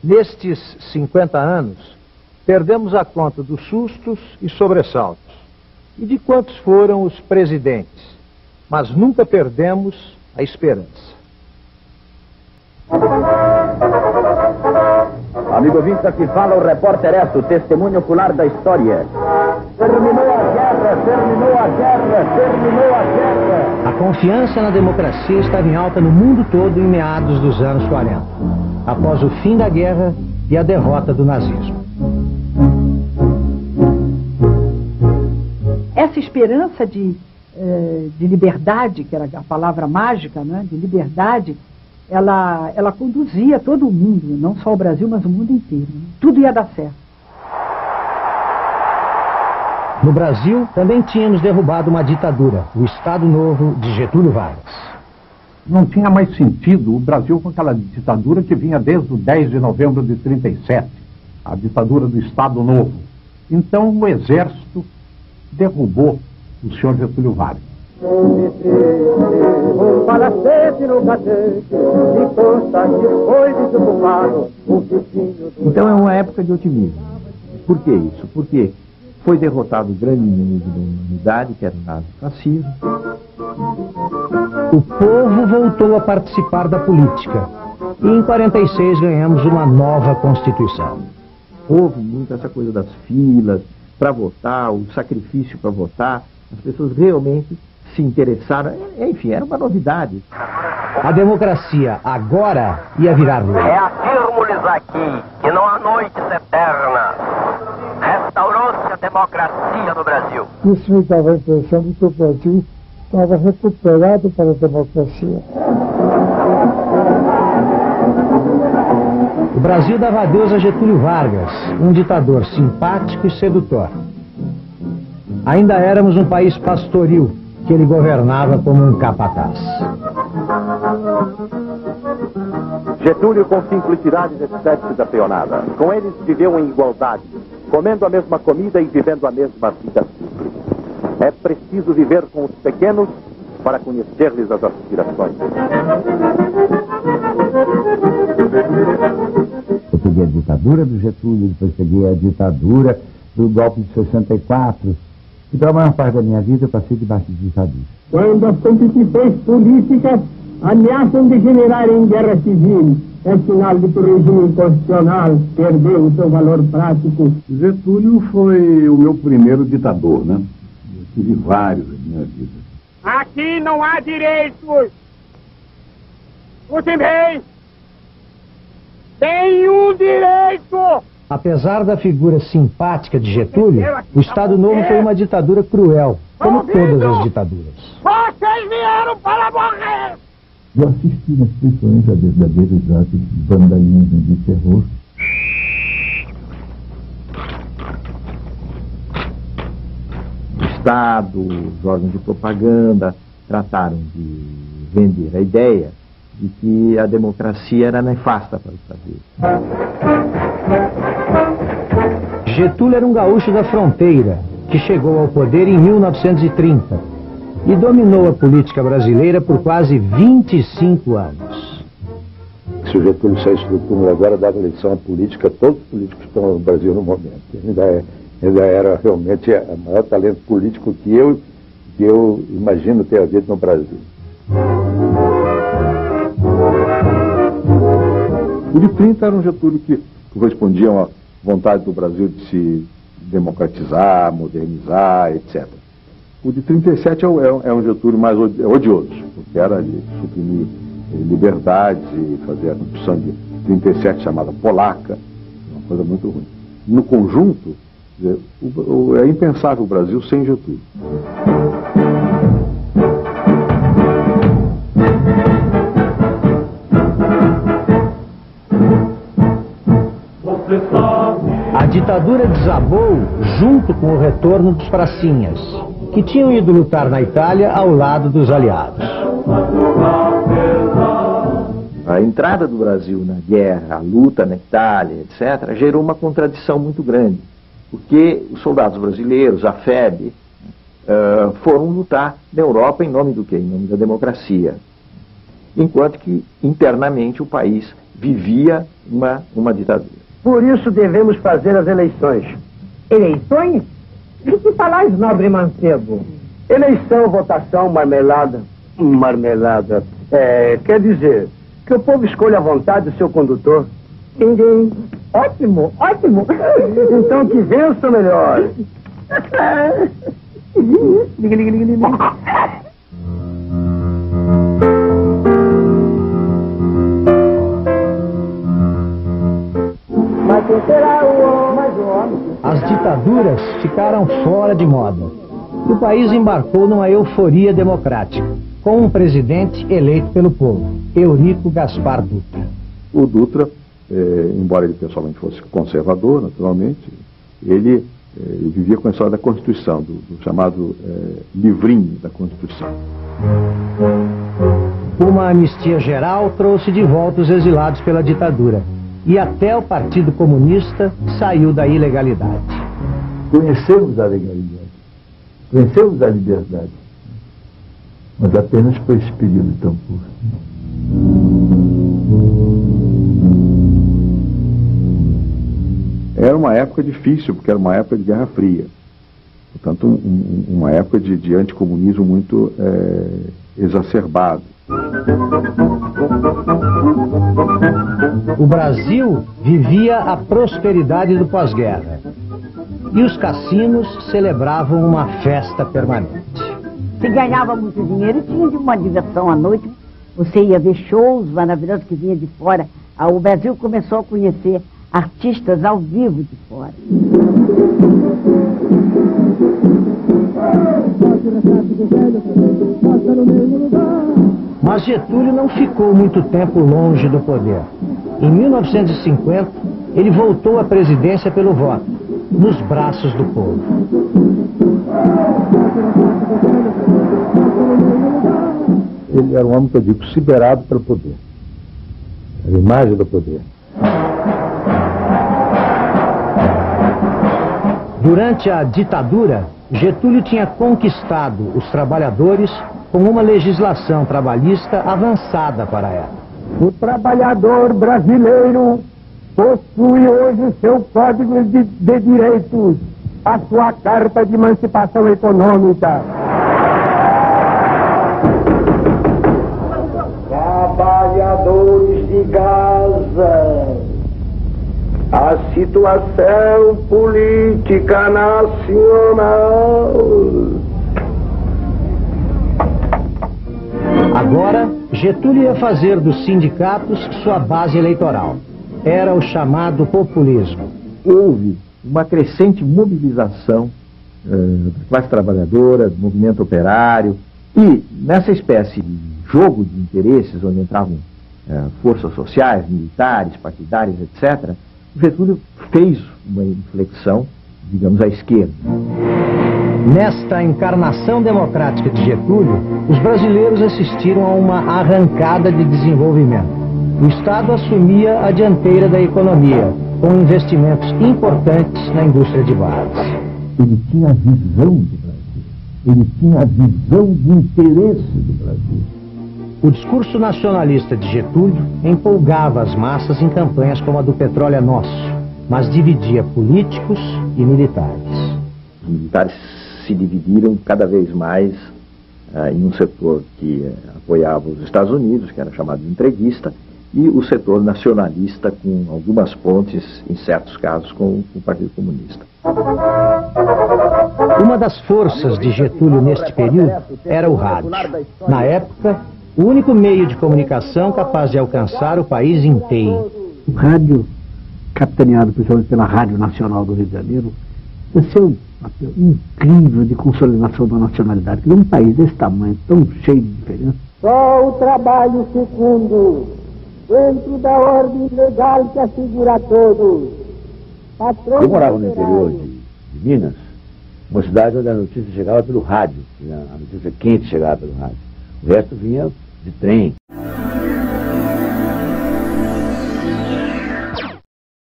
Nestes 50 anos, perdemos a conta dos sustos e sobressaltos e de quantos foram os presidentes, mas nunca perdemos a esperança. Amigo ouvinte, aqui fala o repórter Esso, testemunho ocular da história. Terminou a guerra, terminou a guerra, terminou a guerra. A confiança na democracia estava em alta no mundo todo em meados dos anos 40, após o fim da guerra e a derrota do nazismo. Essa esperança de liberdade, que era a palavra mágica, né, de liberdade, ela conduzia todo o mundo, não só o Brasil, mas o mundo inteiro. Né? Tudo ia dar certo. No Brasil, também tínhamos derrubado uma ditadura, o Estado Novo de Getúlio Vargas. Não tinha mais sentido o Brasil com aquela ditadura que vinha desde o 10 de novembro de 37, a ditadura do Estado Novo. Então o Exército derrubou o senhor Getúlio Vargas. Então é uma época de otimismo. Por que isso? Porque foi derrotado o grande inimigo da humanidade, que era o nazifascismo. O povo voltou a participar da política e em 46 ganhamos uma nova Constituição. Houve muito essa coisa das filas para votar, o sacrifício para votar. As pessoas realmente se interessaram. Enfim, era uma novidade. A democracia agora ia virar lei. Reafirmo-lhes aqui que não há noites eternas. Restaurou-se a democracia no Brasil. Isso me dava a impressão de que o Brasil estava recuperado para a democracia. O Brasil dava adeus a Getúlio Vargas, um ditador simpático e sedutor. Ainda éramos um país pastoril, que ele governava como um capataz. Getúlio, com simplicidade, despede-se da peonada. Com eles viveu em igualdade, comendo a mesma comida e vivendo a mesma vida simples. É preciso viver com os pequenos para conhecer-lhes as aspirações. Eu peguei a ditadura do Getúlio, depois peguei a ditadura do golpe de 64. Então, a maior parte da minha vida eu passei debaixo de ditadura. Quando as competições políticas ameaçam degenerar em guerra civil, é sinal de que o regime constitucional perdeu o seu valor prático. Getúlio foi o meu primeiro ditador, né? Eu tive vários na minha vida. Aqui não há direitos. Escutem bem. Nenhum direito. Apesar da figura simpática de Getúlio, o Estado Novo foi uma ditadura cruel, como todas as ditaduras. Vocês vieram para morrer! Eu assisti nas prisões a verdadeiros atos de vandalismo de terror. O Estado, os órgãos de propaganda trataram de vender a ideia de que a democracia era nefasta para o Brasil. Getúlio era um gaúcho da fronteira, que chegou ao poder em 1930 e dominou a política brasileira por quase 25 anos. Se o Getúlio saísse do túmulo agora, dava lição à política, todos os políticos que estão no Brasil no momento. Ainda era realmente o maior talento político que eu imagino ter havido no Brasil. O de 30 era um Getúlio que correspondia a uma vontade do Brasil de se democratizar, modernizar, etc. O de 37 é um Getúlio mais odioso, porque era de suprimir liberdades e fazer a Constituição de 37 chamada polaca, uma coisa muito ruim. No conjunto, é impensável o Brasil sem Getúlio. A ditadura desabou junto com o retorno dos pracinhas, que tinham ido lutar na Itália ao lado dos aliados. A entrada do Brasil na guerra, a luta na Itália, etc., gerou uma contradição muito grande, porque os soldados brasileiros, a FEB, foram lutar na Europa em nome do quê? Em nome da democracia. Enquanto que internamente o país vivia uma ditadura. Por isso devemos fazer as eleições. Eleições? De que falais, nobre mancebo? Eleição, votação, marmelada. Marmelada. Quer dizer, que o povo escolha à vontade o seu condutor. Entendi. Ótimo, ótimo. Então que vença melhor. As ditaduras ficaram fora de moda. O país embarcou numa euforia democrática, com um presidente eleito pelo povo, Eurico Gaspar Dutra. O Dutra, embora ele pessoalmente fosse conservador, naturalmente, ele vivia com a história da Constituição, do chamado livrinho da Constituição. Uma anistia geral trouxe de volta os exilados pela ditadura. E até o Partido Comunista saiu da ilegalidade. Conhecemos a legalidade, conhecemos a liberdade, mas apenas por esse período tão curto. Era uma época difícil, porque era uma época de Guerra Fria. Portanto, uma época de anticomunismo muito exacerbado. O Brasil vivia a prosperidade do pós-guerra. E os cassinos celebravam uma festa permanente. Se ganhava muito dinheiro, tinha de uma diversão à noite. Você ia ver shows maravilhosos que vinha de fora. O Brasil começou a conhecer artistas ao vivo de fora. Mas Getúlio não ficou muito tempo longe do poder. Em 1950, ele voltou à presidência pelo voto, nos braços do povo. Ele era um homem, que eu digo, siderado pelo poder. Era a imagem do poder. Durante a ditadura, Getúlio tinha conquistado os trabalhadores com uma legislação trabalhista avançada para a época. O trabalhador brasileiro possui hoje seu código de direitos, a sua carta de emancipação econômica. Trabalhadores de Gaza, a situação política nacional. Agora, Getúlio ia fazer dos sindicatos sua base eleitoral. Era o chamado populismo. Houve uma crescente mobilização da classe trabalhadora, do movimento operário, e nessa espécie de jogo de interesses, onde entravam forças sociais, militares, partidárias, etc., Getúlio fez uma inflexão, digamos, à esquerda. Nesta encarnação democrática de Getúlio, os brasileiros assistiram a uma arrancada de desenvolvimento. O Estado assumia a dianteira da economia, com investimentos importantes na indústria de base. Ele tinha a visão do Brasil. Ele tinha a visão de interesse do Brasil. O discurso nacionalista de Getúlio empolgava as massas em campanhas como a do Petróleo é Nosso, mas dividia políticos e militares. Os militares se dividiram cada vez mais em um setor que apoiava os Estados Unidos, que era chamado de entreguista, e o setor nacionalista, com algumas pontes, em certos casos, com o Partido Comunista. Uma das forças de Getúlio neste período era o rádio. Na época, o único meio de comunicação capaz de alcançar o país inteiro. O rádio, capitaneado principalmente pela Rádio Nacional do Rio de Janeiro, exerceu um papel incrível de consolidação da nacionalidade, que num país desse tamanho, tão cheio de diferença. Só o trabalho fecundo, dentro da ordem legal que assegura a todos. Eu morava no interior de Minas, uma cidade onde a notícia chegava pelo rádio, a notícia quente chegava pelo rádio. O resto vinha de trem.